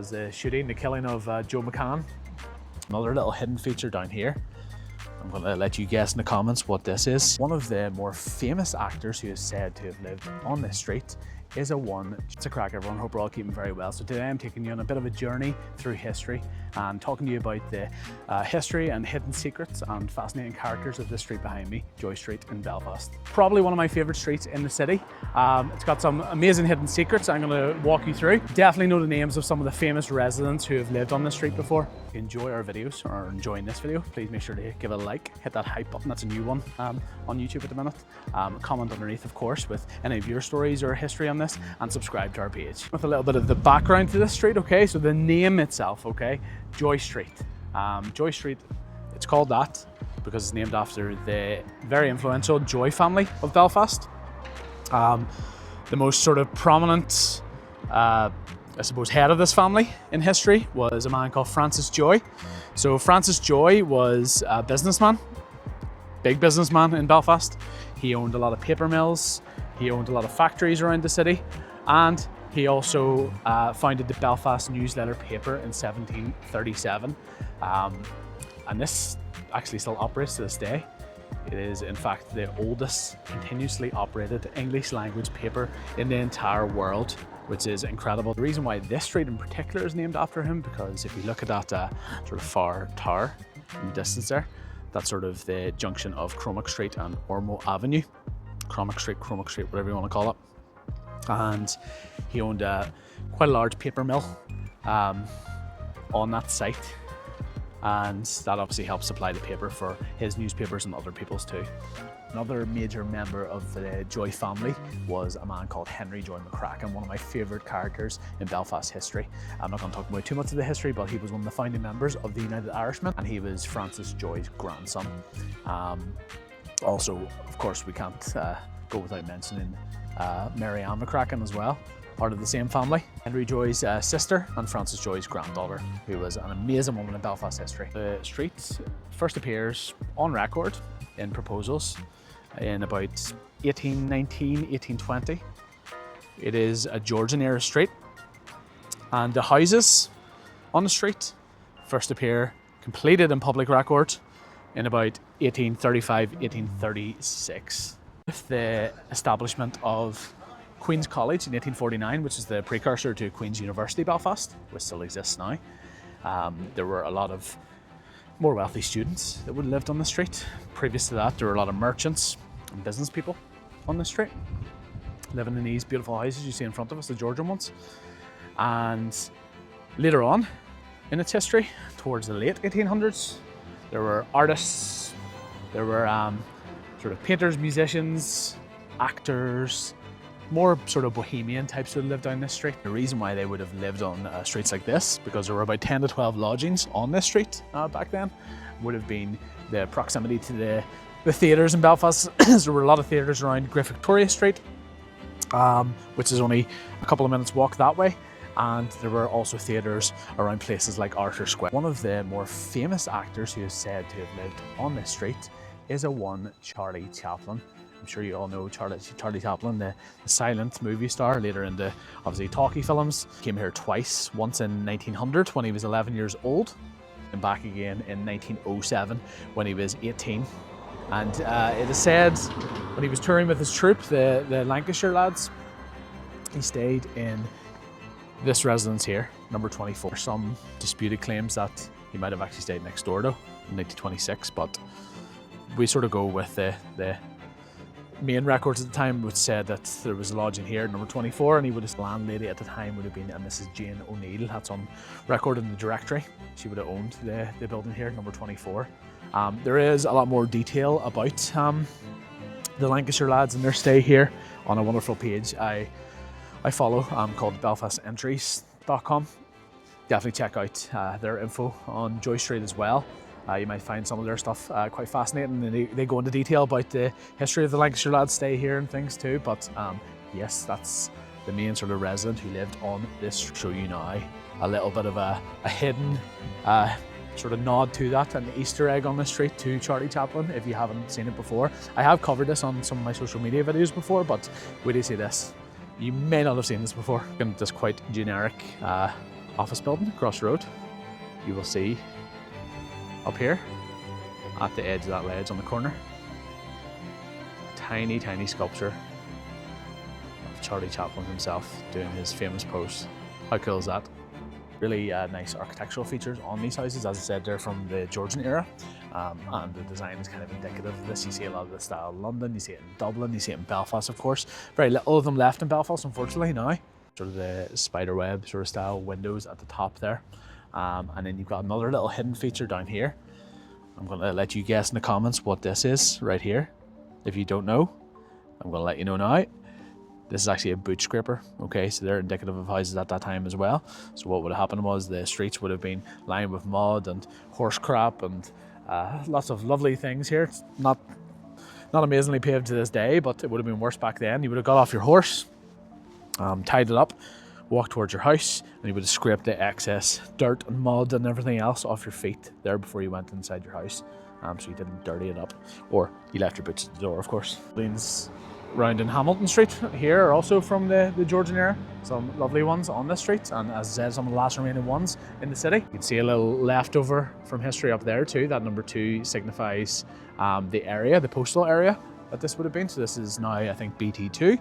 was the shooting, the killing of Joe McCann. Another little hidden feature down here. I'm going to let you guess in the comments what this is. One of the more famous actors who is said to have lived on this street is It's a crack, everyone. Hope we're all keeping very well. So today I'm taking you on a bit of a journey through history and talking to you about the history and hidden secrets and fascinating characters of this street behind me, Joy Street in Belfast. Probably one of my favourite streets in the city. It's got some amazing hidden secrets I'm going to walk you through. Definitely know the names of some of the famous residents who have lived on this street before. If you enjoy our videos or are enjoying this video, please make sure to give it a like, hit that hype button, that's a new one on YouTube at the minute. Comment underneath, of course, with any of your stories or history on this, and subscribe to our page. With a little bit of the background to this street, okay, so the name itself, okay, Joy Street. Joy Street, it's called that because it's named after the very influential Joy family of Belfast. The most sort of prominent I suppose head of this family in history was a man called Francis Joy. So Francis Joy was a businessman, big businessman in Belfast. He owned a lot of paper mills, he owned a lot of factories around the city, and he also founded the Belfast newsletter paper in 1737. And this actually still operates to this day. It is in fact the oldest continuously operated English language paper in the entire world, which is incredible. The reason why this street in particular is named after him, because if you look at that sort of far tower in the distance there, that's sort of the junction of Cromack Street and Ormeau Avenue. Cromack Street, whatever you want to call it. And he owned quite a large paper mill on that site. And that obviously helps supply the paper for his newspapers and other people's too. Another major member of the Joy family was a man called Henry Joy McCracken, one of my favourite characters in Belfast history. I'm not going to talk about too much of the history, but he was one of the founding members of the United Irishmen, and he was Francis Joy's grandson. Also, of course, we can't go without mentioning Mary Ann McCracken as well, part of the same family. Henry Joy's sister and Francis Joy's granddaughter, who was an amazing woman in Belfast history. The street first appears on record in proposals in about 1819, 1820. It is a Georgian era street, and the houses on the street first appear completed in public record in about 1835, 1836. With the establishment of Queen's College in 1849, which is the precursor to Queen's University Belfast, which still exists now. There were a lot of more wealthy students that would have lived on the street. Previous to that, there were a lot of merchants and business people on the street, living in these beautiful houses you see in front of us, the Georgian ones. And later on in its history, towards the late 1800s, there were artists, there were sort of painters, musicians, actors, more sort of bohemian types who lived down this street. The reason why they would have lived on streets like this, because there were about 10 to 12 lodgings on this street back then, would have been the proximity to the theatres in Belfast. There were a lot of theatres around Great Victoria Street, which is only a couple of minutes walk that way. And there were also theatres around places like Arthur Square. One of the more famous actors who is said to have lived on this street is one Charlie Chaplin. I'm sure you all know Charlie Chaplin, the silent movie star, later into obviously talkie films. Came here twice, once in 1900 when he was 11 years old, and back again in 1907 when he was 18. And it is said when he was touring with his troupe, the Lancashire lads, he stayed in this residence here, number 24. Some disputed claims that he might have actually stayed next door though, in 1926, but we sort of go with the main records at the time, which said that there was a lodging here, number 24, and he would have, landlady at the time would have been Mrs. Jane O'Neill. That's on record in the directory. She would have owned the building here, number 24. There is a lot more detail about the Lancashire lads and their stay here on a wonderful page I follow called belfastentries.com. Definitely check out their info on Joy Street as well. You might find some of their stuff quite fascinating, and they go into detail about the history of the Lancashire lads' stay here and things too. But yes, that's the main sort of resident who lived on this. Show you now a little bit of a hidden sort of nod to that, an Easter egg on the street to Charlie Chaplin, if you haven't seen it before. I have covered this on some of my social media videos before, but wait till you see this. You may not have seen this before. This quite generic office building across the road, you will see up here at the edge of that ledge on the corner, a tiny, tiny sculpture of Charlie Chaplin himself doing his famous pose. How cool is that? Really nice architectural features on these houses. As I said, they're from the Georgian era, and the design is kind of indicative of this. You see a lot of the style in London, you see it in Dublin, you see it in Belfast, of course. Very little of them left in Belfast, unfortunately, now. Sort of the spiderweb sort of style windows at the top there. And then you've got another little hidden feature down here. I'm going to let you guess in the comments what this is right here. If you don't know, I'm going to let you know now. This is actually a boot scraper, okay, so they're indicative of houses at that time as well. So what would have happened was the streets would have been lined with mud and horse crap and lots of lovely things here. It's not amazingly paved to this day, but it would have been worse back then. You would have got off your horse, tied it up, walked towards your house, and you would have scraped the excess dirt and mud and everything else off your feet there before you went inside your house, so you didn't dirty it up, or you left your boots at the door, of course. Round in Hamilton Street here are also from the Georgian era. Some lovely ones on this street, and as I said, some of the last remaining ones in the city. You can see a little leftover from history up there too. That number 2 signifies the area, the postal area that this would have been. So this is now, I think, BT2,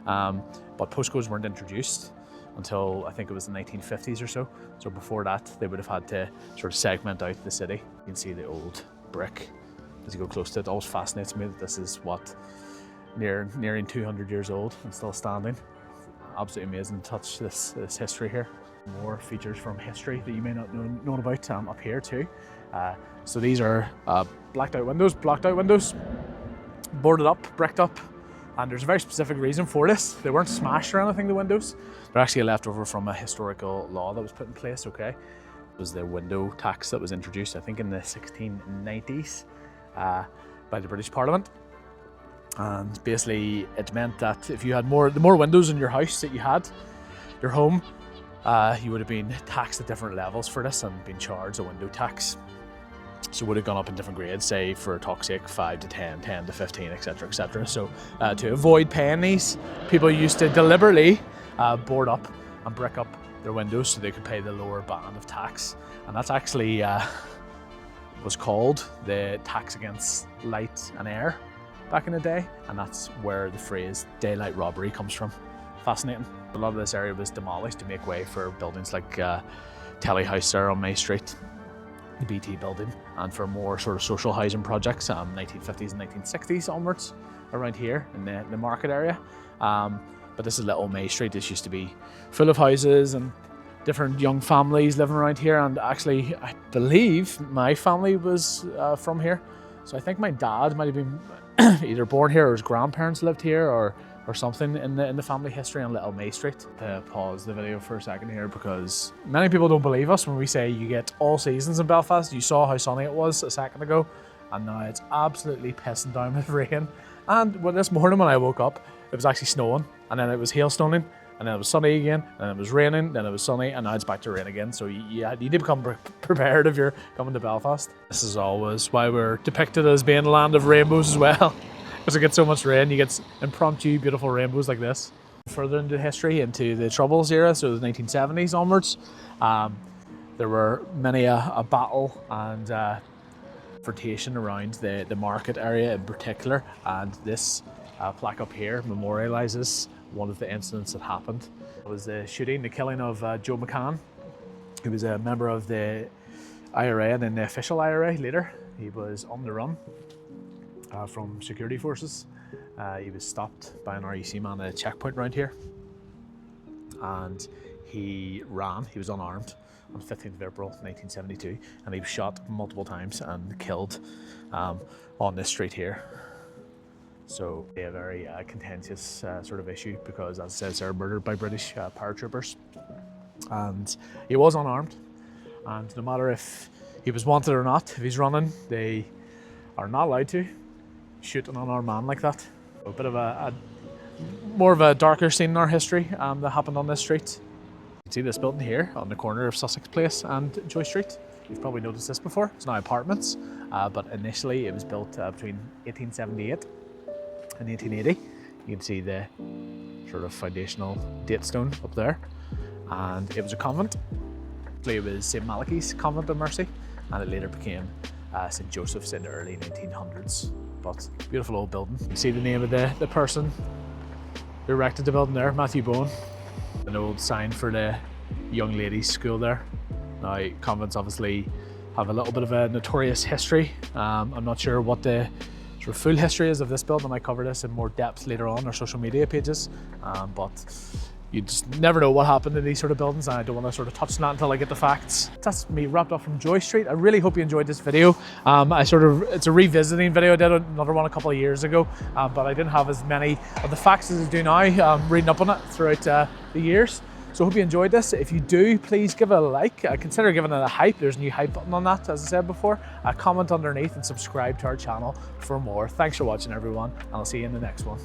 but postcodes weren't introduced until I think it was the 1950s or so. So before that, they would have had to sort of segment out the city. You can see the old brick as you go close to it. It always fascinates me that this is what, nearing 200 years old and still standing. Absolutely amazing to touch this history here. More features from history that you may not know about up here too. So these are blocked out windows, boarded up, bricked up, and there's a very specific reason for this. They weren't smashed or anything, the windows. They're actually a leftover from a historical law that was put in place, okay? It was the window tax that was introduced, I think, in the 1690s by the British Parliament. And basically it meant that if you had the more windows in your house that you had, your home, you would have been taxed at different levels for this and been charged a window tax. So it would have gone up in different grades, say for talk's sake 5 to 10, 10 to 15, etc, etc. So to avoid paying these, people used to deliberately board up and brick up their windows so they could pay the lower band of tax. And that's actually was called the tax against light and air back in the day, and that's where the phrase daylight robbery comes from. Fascinating. A lot of this area was demolished to make way for buildings like Telly House there on May Street, the BT building, and for more sort of social housing projects, 1950s and 1960s onwards around here in the market area. But this is Little May Street. This used to be full of houses and different young families living around here, and actually I believe my family was from here. So I think my dad might have been either born here or his grandparents lived here or something in the family history on Little May Street. Pause the video for a second here because many people don't believe us when we say you get all seasons in Belfast. You saw how sunny it was a second ago, and now it's absolutely pissing down with rain. And this morning when I woke up, it was actually snowing, and then it was hailstoning, and then it was sunny again, and then it was raining, then it was sunny, and now it's back to rain again. So you need to become prepared if you're coming to Belfast. This is always why we're depicted as being a land of rainbows as well. Because it gets so much rain, you get impromptu beautiful rainbows like this. Further into history, into the Troubles era, so the 1970s onwards, there were many a battle and confrontation around the market area in particular, and this plaque up here memorialises one of the incidents that happened. It was the killing of Joe McCann, who was a member of the IRA and then the official IRA later. He was on the run from security forces. He was stopped by an RUC man at a checkpoint around here, and he ran. He was unarmed on 15th of April 1972, and he was shot multiple times and killed on this street here. So a very contentious sort of issue because, as it says, they're murdered by British paratroopers, and he was unarmed, and no matter if he was wanted or not, if he's running, they are not allowed to shoot an unarmed man like that. A bit of more of a darker scene in our history that happened on this street. You can see this building here on the corner of Sussex Place and Joy Street. You've probably noticed this before. It's now apartments, but initially it was built between 1878 and 1880. You can see the sort of foundational date stone up there, and it was a convent. It was St Malachy's Convent of Mercy, and it later became St Joseph's in the early 1900s. But beautiful old building. You can see the name of the person who erected the building there, Matthew Bowen. An old sign for the young ladies' school there. Now, convents obviously have a little bit of a notorious history. I'm not sure what the sort of full history is of this building. I might cover this in more depth later on our social media pages, but you just never know what happened in these sort of buildings, and I don't want to sort of touch on that until I get the facts. That's me wrapped up from Joy Street. I really hope you enjoyed this video. It's a revisiting video. I did another one a couple of years ago, but I didn't have as many of the facts as I do now, reading up on it throughout the years. So I hope you enjoyed this. If you do, please give it a like. Consider giving it a hype. There's a new hype button on that, as I said before. Comment underneath and subscribe to our channel for more. Thanks for watching, everyone, and I'll see you in the next one.